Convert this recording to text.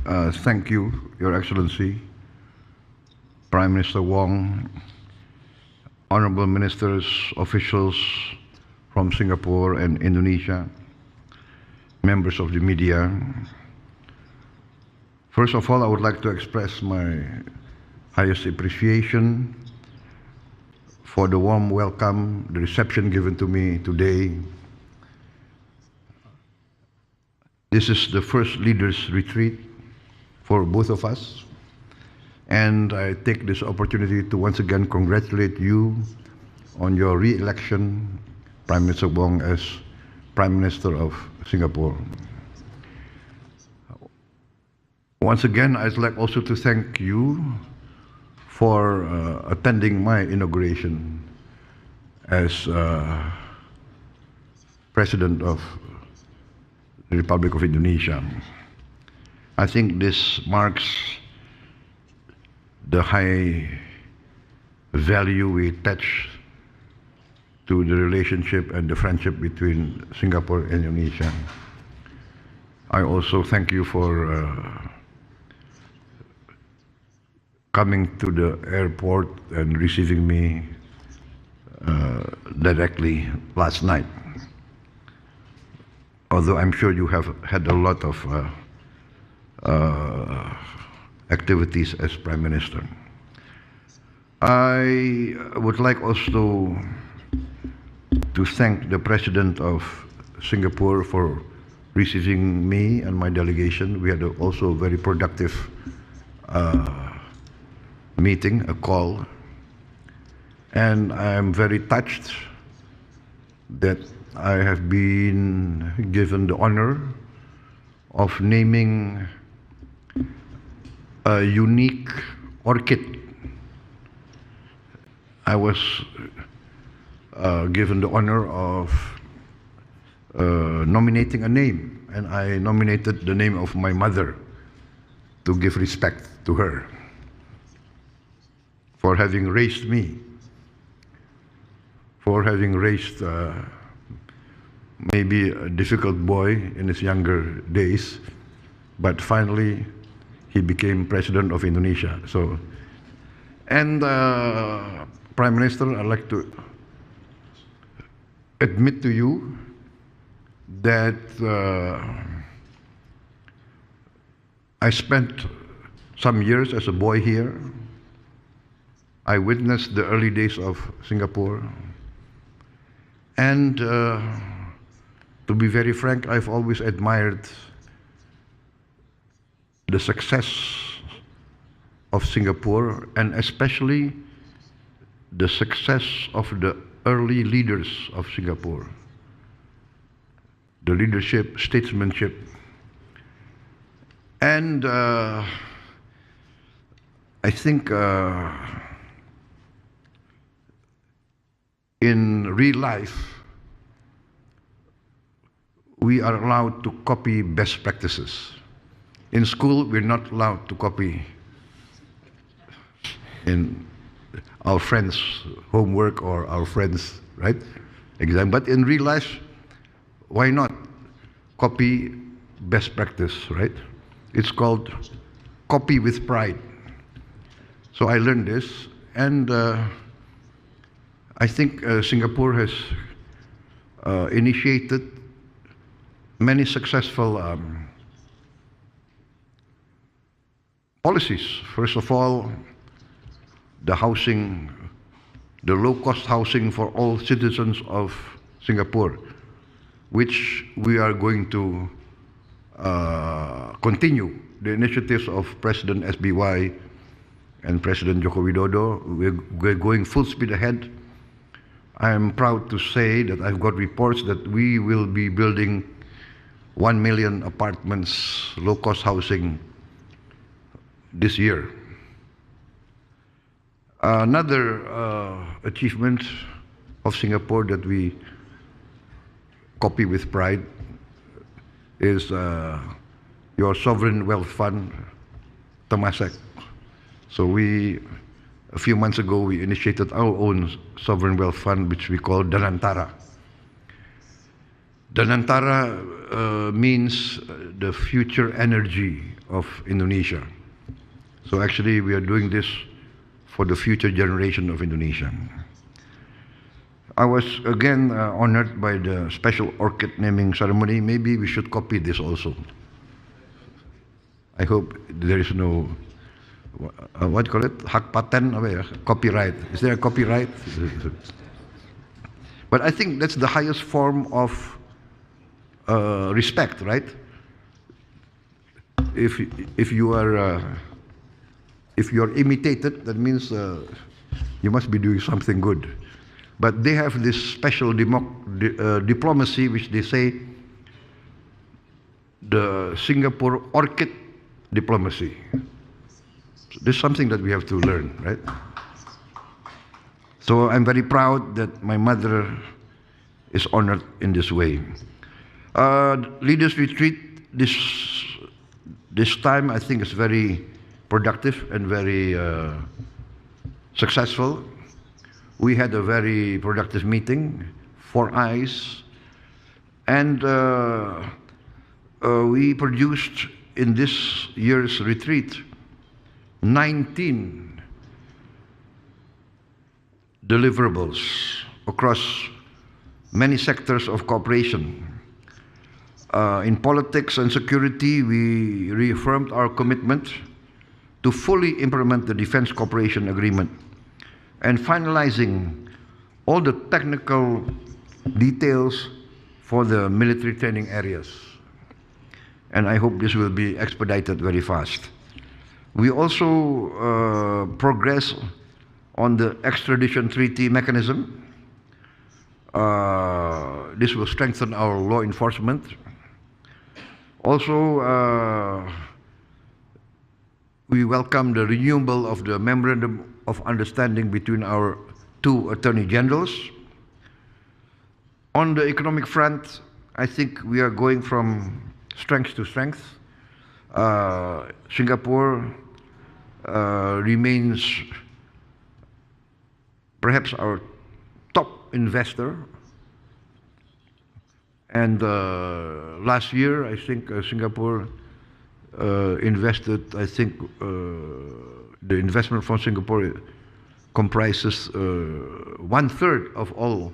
Thank you, Your Excellency, Prime Minister Wong, honorable ministers, officials from Singapore and Indonesia, members of the media. First of all, I would like to express my highest appreciation for the warm welcome, the reception given to me today. This is the first leaders' retreat for both of us, and I take this opportunity to once again congratulate you on your re-election, Prime Minister Wong, as Prime Minister of Singapore. Once again, I'd like also to thank you for attending my inauguration as President of the Republic of Indonesia. I think this marks the high value we attach to the relationship and the friendship between Singapore and Indonesia. I also thank you for coming to the airport and receiving me directly last night. Although I'm sure you have had a lot of activities as Prime Minister. I would like also to thank the President of Singapore for receiving me and my delegation. We had also a very productive meeting, a call, and I'm very touched that I have been given the honor of naming a unique orchid. I was given the honor of nominating a name, and I nominated the name of my mother to give respect to her for having raised me, for having raised maybe a difficult boy in his younger days, but finally he became President of Indonesia. So, and Prime Minister, I'd like to admit to you that I spent some years as a boy here. I witnessed the early days of Singapore, and to be very frank, I've always admired the success of Singapore, and especially the success of the early leaders of Singapore. The leadership, statesmanship, and I think in real life, we are allowed to copy best practices. In school, we're not allowed to copy in our friends' homework or our friends', right, exam. But in real life, why not copy best practice, right? It's called copy with pride. So I learned this, and I think Singapore has initiated many successful policies. First of all, the housing, the low-cost housing for all citizens of Singapore, which we are going to continue. The initiatives of President SBY and President Joko Widodo, we're going full speed ahead. I am proud to say that I've got reports that we will be building 1 million apartments, low-cost housing this year. Another achievement of Singapore that we copy with pride is your sovereign wealth fund, Temasek. So a few months ago, we initiated our own sovereign wealth fund, which we call Danantara. The Nantara means the future energy of Indonesia. So actually we are doing this for the future generation of Indonesia. I was again honored by the special orchid naming ceremony. Maybe we should copy this also. I hope there is no, what do you call it? Hak paten, copyright. Is there a copyright? But I think that's the highest form of respect, right? If you are imitated, that means you must be doing something good. But they have this special diplomacy, which they say the Singapore orchid diplomacy. So this is something that we have to learn, right? So I'm very proud that my mother is honored in this way. Leaders retreat this time I think is very productive and very successful. We had a very productive meeting, 4 eyes, and we produced in this year's retreat 19 deliverables across many sectors of cooperation. In politics and security, we reaffirmed our commitment to fully implement the Defense Cooperation Agreement and finalizing all the technical details for the military training areas. And I hope this will be expedited very fast. We also progress on the extradition treaty mechanism. This will strengthen our law enforcement. Also, we welcome the renewal of the Memorandum of Understanding between our 2 Attorney Generals. On the economic front, I think we are going from strength to strength. Singapore remains perhaps our top investor. And last year, I think Singapore invested, I think the investment from Singapore comprises 1/3 of all